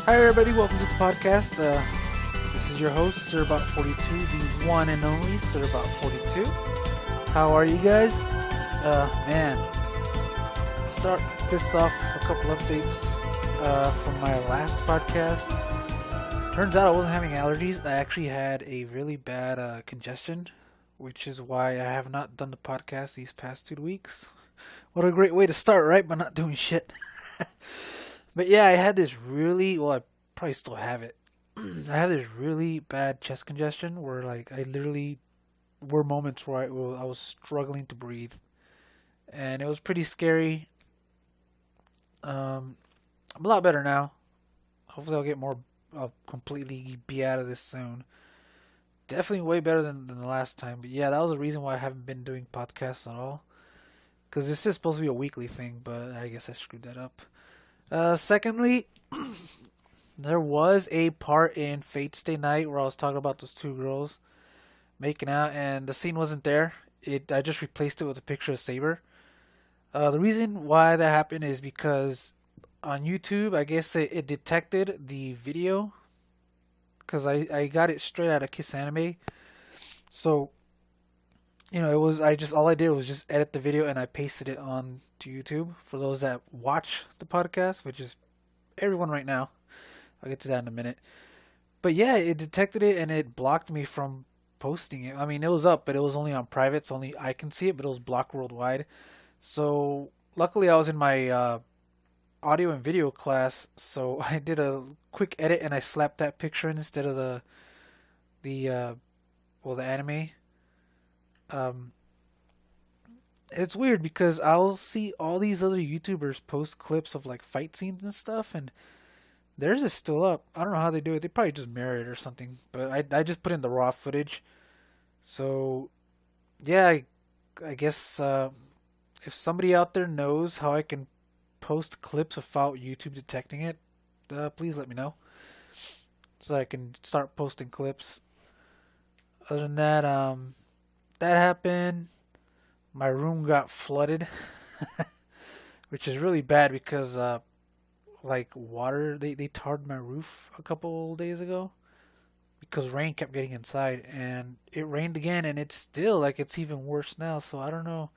Hi everybody, welcome to the podcast. This is your host, Servbot 42, the one and only Servbot 42. How are you guys? Man, start this off with a couple updates from my last podcast. Turns out I wasn't having allergies. I actually had a really bad congestion, which is why I have not done the podcast these past 2 weeks. What a great way to start, right? By not doing shit. But yeah, I had this I probably still have it. I had this really bad chest congestion where, like, I literally were moments where I was struggling to breathe, and it was pretty scary. I'm a lot better now. Hopefully, I'll get more. I'll completely be out of this soon. Definitely way better than the last time. But yeah, that was the reason why I haven't been doing podcasts at all. Because this is supposed to be a weekly thing, but I guess I screwed that up. Secondly, there was a part in Fate's Day Night where I was talking about those two girls making out, and the scene wasn't there. I just replaced it with a picture of Saber. The reason why that happened is because on YouTube, I guess it detected the video because I got it straight out of Kiss Anime. So it was all I did was just edit the video and I pasted it on to YouTube for those that watch the podcast, which is everyone right now. I'll get to that in a minute. But yeah, it detected it and it blocked me from posting it. I mean, it was up, but it was only on private, so only I can see it, but it was blocked worldwide. So luckily I was in my audio and video class, so I did a quick edit and I slapped that picture in instead of the anime. Um, it's weird because I'll see all these other YouTubers post clips of like fight scenes and stuff, and theirs is still up. I don't know how they do it. They probably just mirror it or something. But I just put in the raw footage. So yeah, I guess if somebody out there knows how I can post clips without YouTube detecting it, please let me know so I can start posting clips. Other than that, that happened. My room got flooded, which is really bad because like water they tarred my roof a couple days ago because rain kept getting inside and it rained again and it's even worse now, so I don't know.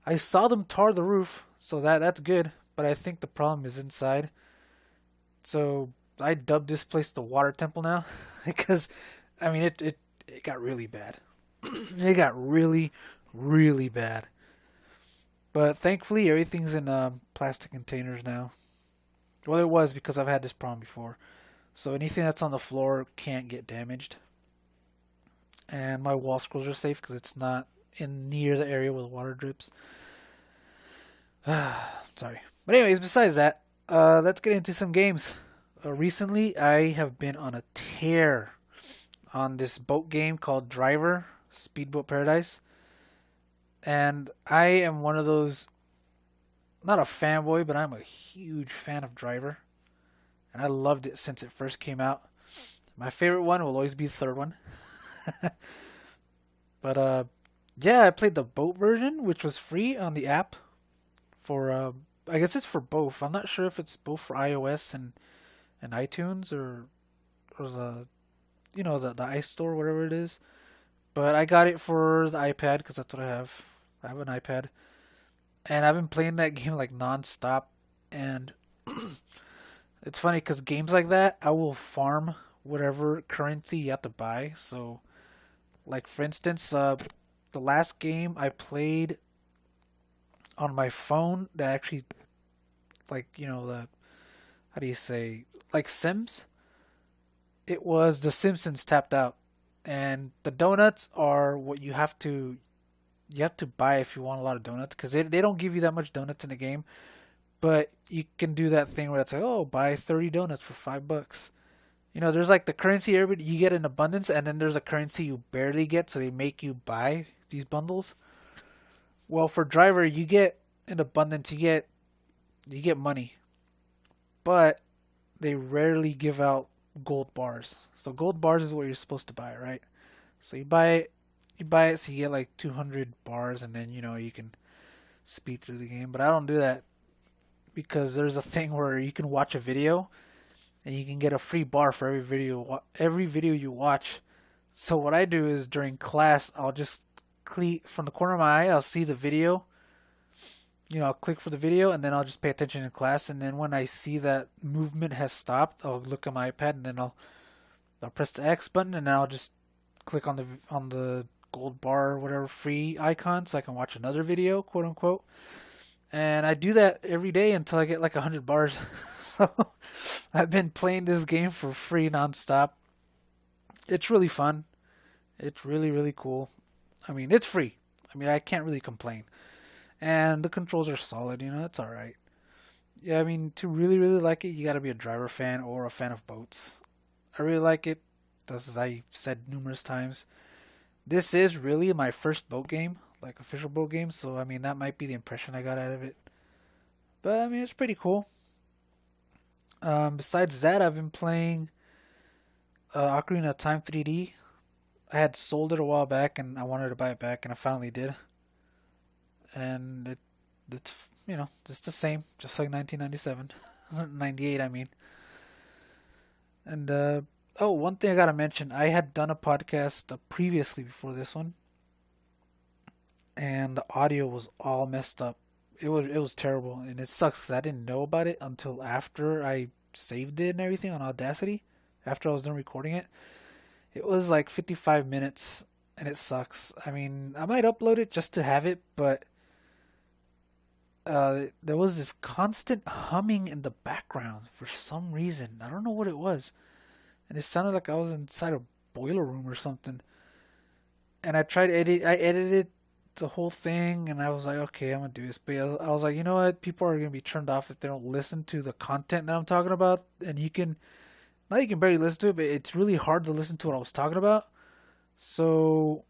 I saw them tar the roof, so that's good, but I think the problem is inside. So I dubbed this place the water temple now because I mean it got really bad. It got really bad. But thankfully everything's in plastic containers now. Well, it was because I've had this problem before. So anything that's on the floor can't get damaged. And my wall scrolls are safe because it's not in near the area where the water drips. Sorry. But anyways, besides that, let's get into some games. Recently, I have been on a tear on this boat game called Driver Speedboat Paradise. And I am one of those, not a fanboy, but I'm a huge fan of Driver. And I loved it since it first came out. My favorite one will always be the third one. But yeah, I played the boat version, which was free on the app for I guess it's for both. I'm not sure if it's both for iOS and iTunes or the iStore, whatever it is. But I got it for the iPad because that's what I have. I have an iPad. And I've been playing that game like non-stop. And it's funny because games like that, I will farm whatever currency you have to buy. So, like for instance, the last game I played on my phone that actually, like, the, how do you say, like Sims? It was The Simpsons Tapped Out. And the donuts are what you have to buy if you want a lot of donuts because they don't give you that much donuts in the game, but you can do that thing where it's like, oh, buy 30 donuts for $5. There's like the currency everybody you get in abundance, and then there's a currency you barely get, so they make you buy these bundles. Well, for Driver, you get in abundance, you get money, but they rarely give out gold bars. So gold bars is what you're supposed to buy, right? So you buy it so you get like 200 bars, and then you can speed through the game. But I don't do that because there's a thing where you can watch a video and you can get a free bar for every video you watch. So what I do is during class, I'll just click from the corner of my eye. I'll see the video. I'll click for the video, and then I'll just pay attention in class. And then when I see that movement has stopped, I'll look at my iPad, and then I'll press the X button, and then I'll just click on the gold bar or whatever free icon, so I can watch another video, quote unquote. And I do that every day until I get like 100 bars. So I've been playing this game for free nonstop. It's really fun. It's really, really cool. I mean, it's free. I mean, I can't really complain. And the controls are solid, it's alright. Yeah, I mean, to really, really like it, you gotta be a driver fan or a fan of boats. I really like it. That's as I said numerous times. This is really my first boat game, like official boat game, so I mean, that might be the impression I got out of it. But I mean, it's pretty cool. Besides that, I've been playing Ocarina of Time 3D. I had sold it a while back, and I wanted to buy it back, and I finally did. And it's just the same, just like 1997, 98, I mean. And one thing I gotta mention, I had done a podcast previously before this one, and the audio was all messed up. It was terrible, and it sucks because I didn't know about it until after I saved it and everything on Audacity. After I was done recording it, it was like 55 minutes, and it sucks. I mean, I might upload it just to have it, but there was this constant humming in the background for some reason. I don't know what it was, and it sounded like I was inside a boiler room or something. And I edited the whole thing, and I was like, okay, I'm gonna do this. But I was like, you know what? People are gonna be turned off if they don't listen to the content that I'm talking about. And now you can barely listen to it, but it's really hard to listen to what I was talking about. So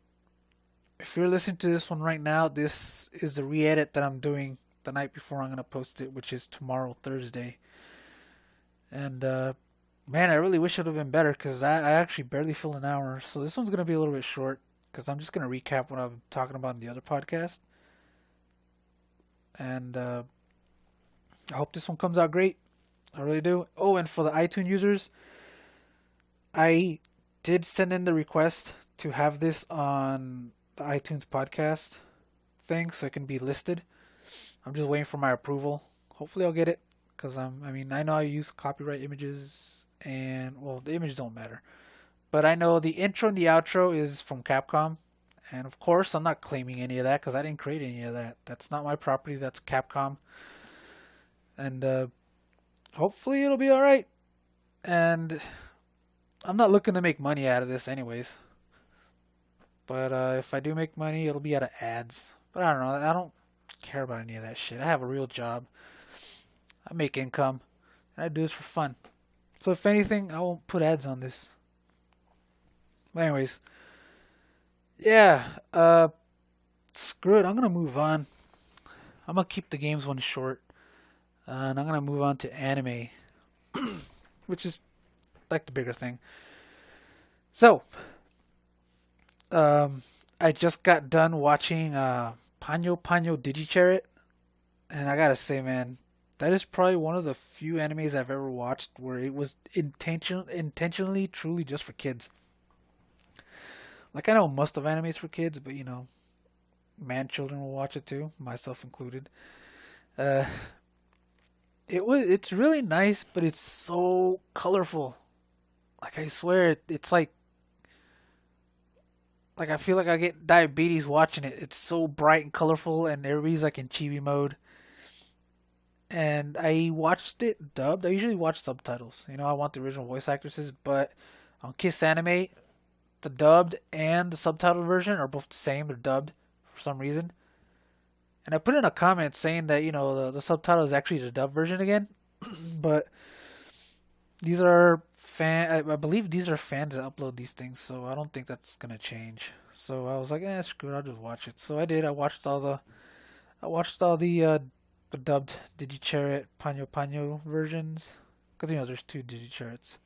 if you're listening to this one right now, this is the re-edit that I'm doing the night before I'm gonna post it, which is tomorrow, Thursday. And man, I really wish it would have been better because I actually barely fill an hour. So this one's gonna be a little bit short because I'm just gonna recap what I'm talking about in the other podcast. And I hope this one comes out great. I really do. Oh, and for the iTunes users, I did send in the request to have this on the iTunes podcast thing so it can be listed. I'm just waiting for my approval. Hopefully I'll get it because I know I use copyright images and, well, the images don't matter. But I know the intro and the outro is from Capcom. And of course, I'm not claiming any of that because I didn't create any of that. That's not my property. That's Capcom. And hopefully it'll be alright. And I'm not looking to make money out of this anyways. But if I do make money, it'll be out of ads. But I don't know. I don't care about any of that shit. I have a real job. I make income. And I do this for fun. So if anything, I won't put ads on this. But anyways. Yeah. Screw it. I'm going to move on. I'm going to keep the games one short. And I'm going to move on to anime. Which is like the bigger thing. So. I just got done watching Panyo Digi Charat. And I gotta say, man, that is probably one of the few animes I've ever watched where it was intentionally, truly just for kids. Like, I know most of animes for kids, but man, children will watch it too, myself included. It's really nice, but it's so colorful. Like, I swear, it's like I feel like I get diabetes watching it. It's so bright and colorful, and everybody's like in chibi mode. And I watched it dubbed. I usually watch subtitles. I want the original voice actresses, but on Kiss Anime, the dubbed and the subtitled version are both the same. They're dubbed for some reason. And I put in a comment saying that, the subtitle is actually the dubbed version again. But these are I believe these are fans that upload these things, so I don't think that's gonna change. So I was like, screw it, I'll just watch it. So I did. I watched all the dubbed Digicharat Panyo versions, because there's two Digicharats,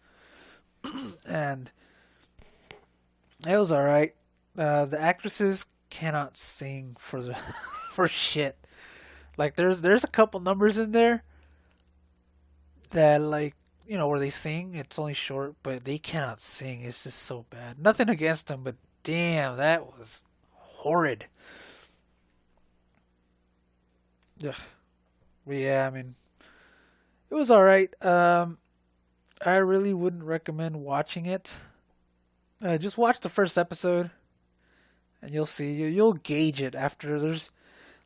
and it was all right. The actresses cannot sing for shit. Like there's a couple numbers in there that like where they sing. It's only short, but they cannot sing. It's just so bad. Nothing against them, but damn, that was horrid. Ugh. But yeah, I mean, it was all right. I really wouldn't recommend watching it. Just watch the first episode, and you'll see. You'll gauge it after. There's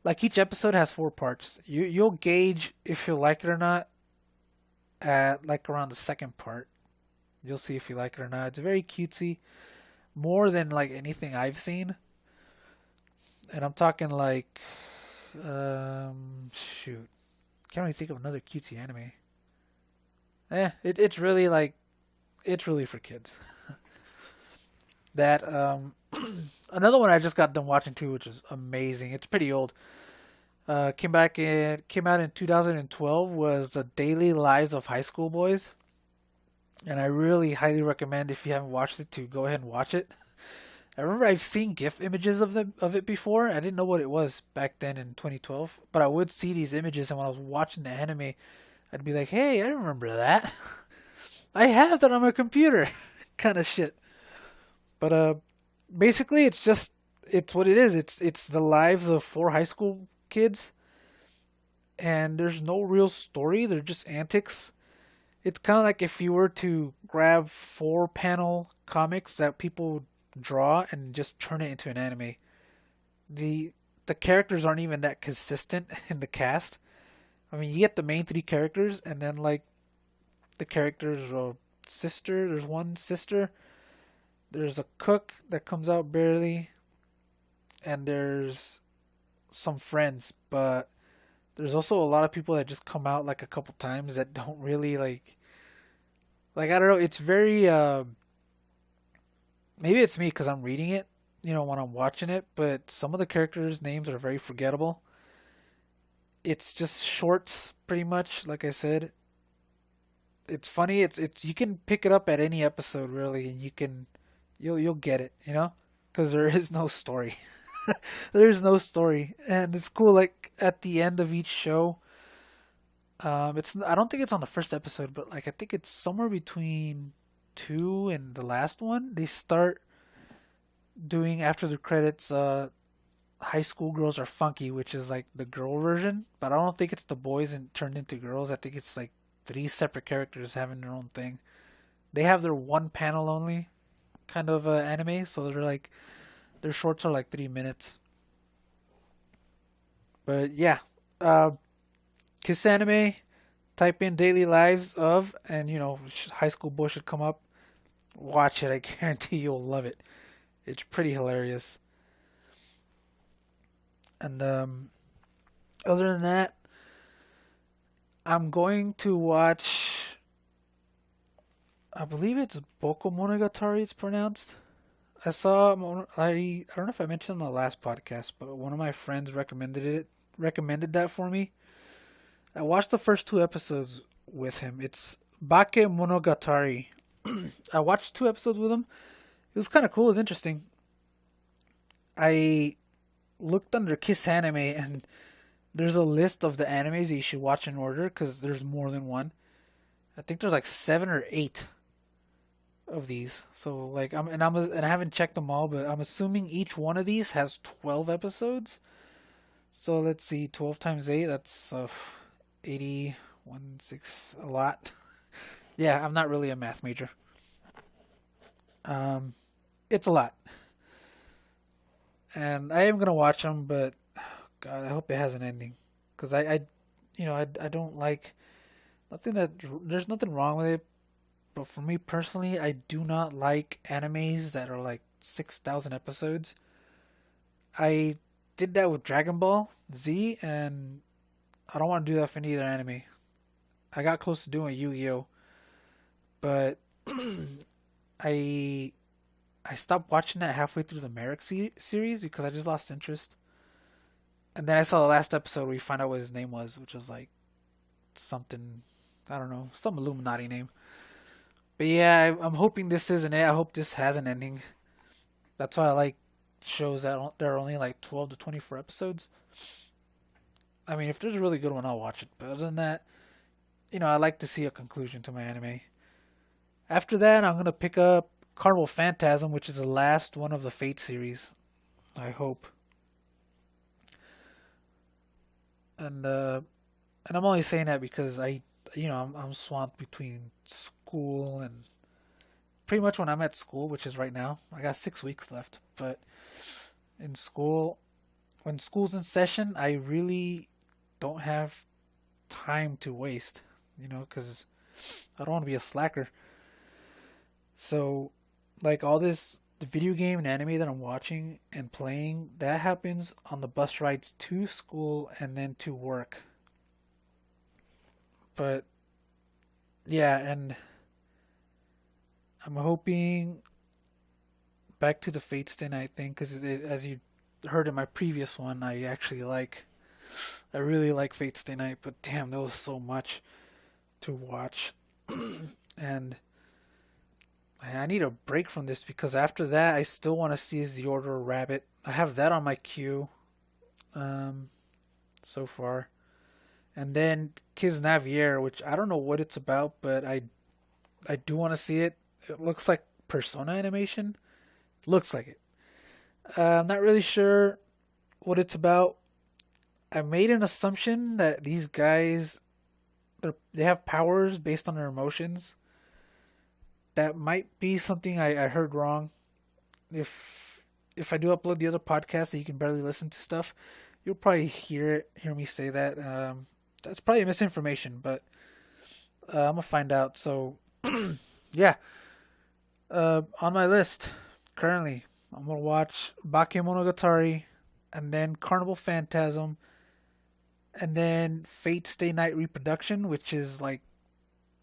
like each episode has four parts. You'll gauge if you like it or not at like around the second part. You'll see if you like it or not. It's very cutesy, more than like anything I've seen. And I'm talking like, shoot, can't really think of another cutesy anime. It's really like it's really for kids. That another one I just got done watching too, which is amazing. It's pretty old. Came out in 2012 was the daily lives of high school boys, and I really highly recommend if you haven't watched it to go ahead and watch it. I remember I've seen GIF images of it before. I didn't know what it was back then in 2012, but I would see these images, and when I was watching the anime, I'd be like, "Hey, I remember that. I have that on my computer," kind of shit. But basically, it's what it is. It's the lives of four high school kids, and there's no real story. They're just antics. It's kind of like if you were to grab four panel comics that people draw and just turn it into an anime. The the characters aren't even that consistent in the cast. I mean, you get the main three characters, and then like the characters are sister. There's one sister. There's a cook that comes out barely, and there's some friends, but there's also a lot of people that just come out like a couple times that don't really like I don't know. It's very maybe it's me because I'm reading it, when I'm watching it, but some of the characters' names are very forgettable. It's just shorts, pretty much. Like I said, it's funny. It's you can pick it up at any episode really, and you'll get it, because there is no story. There's no story, and it's cool. Like at the end of each show, it's I don't think it's on the first episode, but like I think it's somewhere between two and the last one. They start doing after the credits. High school girls are funky, which is like the girl version, but I don't think it's the boys and turned into girls. I think it's like three separate characters having their own thing. They have their one panel only kind of anime, so they're like their shorts are like 3 minutes. But yeah, uh, Kiss Anime. Type in daily lives of, and high school boy should come up. Watch it. I guarantee you'll love it. It's pretty hilarious. And other than that, I'm going to watch. I believe it's Boko Monogatari. It's pronounced. I don't know if I mentioned in the last podcast, but one of my friends recommended that for me. I watched the first two episodes with him. It's Bake Monogatari. I watched two episodes with him. It was kind of cool. It was interesting. I looked under Kiss Anime, and there's a list of the animes that you should watch in order because there's more than one. I think there's like seven or eight of these. So like and I haven't checked them all, but I'm assuming each one of these has 12 episodes. So let's see, 12 times 8, that's 80, 6, a lot. Yeah, I'm not really a math major. Um, it's a lot. And I am going to watch them, but God, I hope it has an ending. Because I don't like, there's nothing wrong with it. But for me personally, I do not like animes that are like 6,000 episodes. I did that with Dragon Ball Z, and I don't want to do that for any other anime. I got close to doing Yu-Gi-Oh, but I I stopped watching that halfway through the Merrick series because I just lost interest. And then I saw the last episode where you find out what his name was, which was like something, I don't know, some Illuminati name. But yeah, I'm hoping this isn't it. I hope this has an ending. That's why I like shows that are only like 12 to 24 episodes. I mean, if there's a really good one, I'll watch it. But other than that, I like to see a conclusion to my anime. After that, I'm gonna pick up Carnival Phantasm, which is the last one of the Fate series. I hope. And I'm only saying that because I'm swamped between school and pretty much when I'm at school, which is right now. I got 6 weeks left, but in school, when school's in session, I really don't have time to waste. Because I don't want to be a slacker. So, like all this the video game and anime that I'm watching and playing, that happens on the bus rides to school and then to work. But yeah, and I'm hoping back to the Fate Stay Night thing because as you heard in my previous one, I really like Fate Stay Night, but damn, there was so much to watch, and I need a break from this because after that, I still want to see The Order of Rabbit. I have that on my queue, um, so far, and then Kids Navier, which I don't know what it's about, but I do want to see it. It looks like Persona animation. Looks like it. I'm not really sure what it's about. I made an assumption that these guys they have powers based on their emotions. That might be something I heard wrong. If I do upload the other podcast that you can barely listen to stuff, you'll probably hear me say that. That's probably misinformation, but I'm gonna find out. So yeah, on my list currently, I'm gonna watch Bakemonogatari, and then Carnival Phantasm, and then Fate Stay Night Reproduction, which is like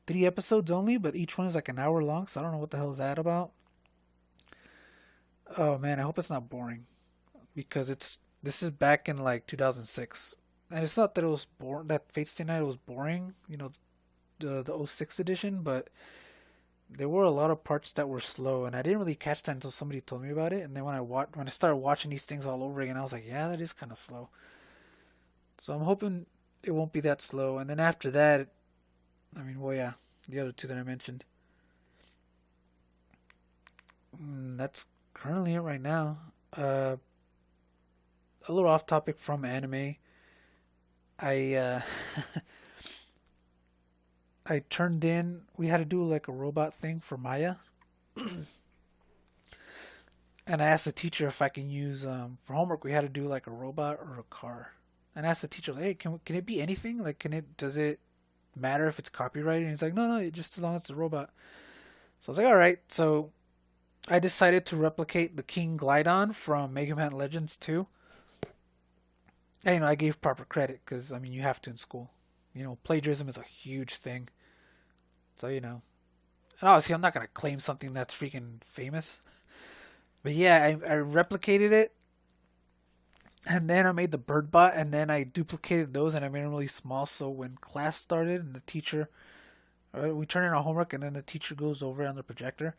3 episodes only, but each one is like an hour long, so I don't know what the hell is that about. Oh man, I hope it's not boring because this is back in like 2006, and it's not that it was boring that Fate Stay Night was boring, the '06 edition, but there were a lot of parts that were slow, and I didn't really catch that until somebody told me about it. And then when I started watching these things all over again, I was like, yeah, that is kind of slow. So I'm hoping it won't be that slow. And then after that, I mean, well, yeah, the other two that I mentioned. That's currently it right now. Uh, a little off topic from anime. I I turned in. We had to do like a robot thing for Maya, and I asked the teacher if I can use for homework. We had to do like a robot or a car, and I asked the teacher, like, hey, can it be anything? Like, does it matter if it's copyrighted? And he's like, no, just as long as it's a robot. So I was like, all right. So I decided to replicate the King Glidon from Mega Man Legends 2. And, I gave proper credit because, I mean, you have to in school. Plagiarism is a huge thing. So, And obviously, I'm not going to claim something that's freaking famous. But yeah, I replicated it. And then I made the bird bot. And then I duplicated those and I made them really small. So when class started and the teacher, we turn in our homework and then the teacher goes over on the projector.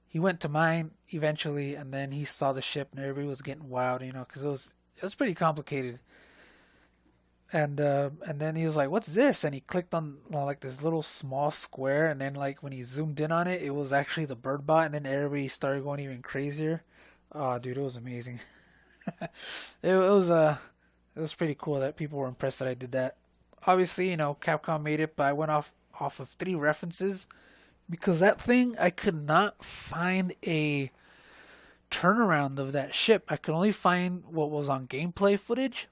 He went to mine eventually. And then he saw the ship and everybody was getting wild, because it was pretty complicated. And then he was like, "What's this?" And he clicked on like this little small square, and then like when he zoomed in on it, it was actually the bird bot, and then everybody started going even crazier. Oh, dude, it was amazing. It was pretty cool that people were impressed that I did that. Obviously, Capcom made it, but I went off of 3 references because that thing I could not find a turnaround of that ship. I could only find what was on gameplay footage,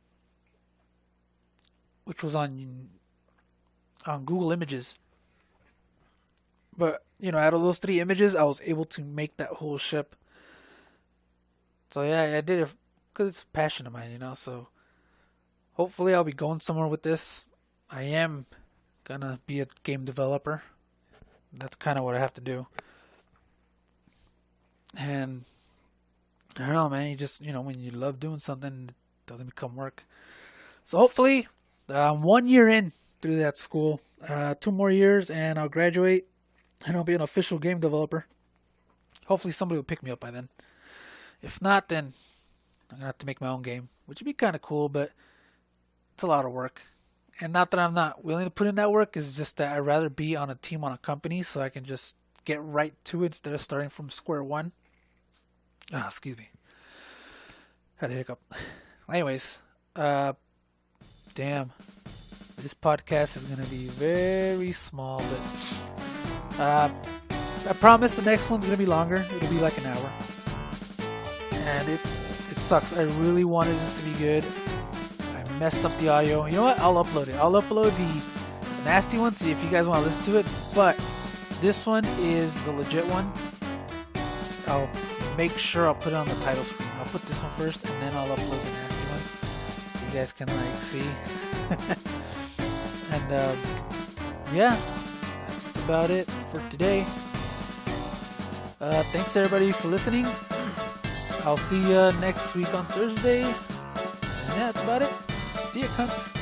which was on Google Images. But out of those 3 images, I was able to make that whole ship. So yeah, I did it because it's a passion of mine, So hopefully, I'll be going somewhere with this. I am gonna be a game developer. That's kind of what I have to do. And I don't know, man. You just when you love doing something, it doesn't become work. So hopefully, I'm 1 year in through that school. 2 more years and I'll graduate and I'll be an official game developer. Hopefully somebody will pick me up by then. If not, then I'm going to have to make my own game, which would be kind of cool, but it's a lot of work. And not that I'm not willing to put in that work, it's just that I'd rather be on a team on a company so I can just get right to it instead of starting from square one. Ah, excuse me. Had a hiccup. Anyways, damn. This podcast is going to be very small, but I promise the next one's going to be longer. It'll be like an hour. And it sucks. I really wanted this to be good. I messed up the audio. You know what? I'll upload it. I'll upload the nasty one, see if you guys want to listen to it. But this one is the legit one. I'll make sure I'll put it on the title screen. I'll put this one first, and then I'll upload the nasty one, so you guys can like see. And yeah, that's about it for today. Thanks everybody for listening. I'll see you next week on Thursday. And yeah, that's about it. See ya, cunts.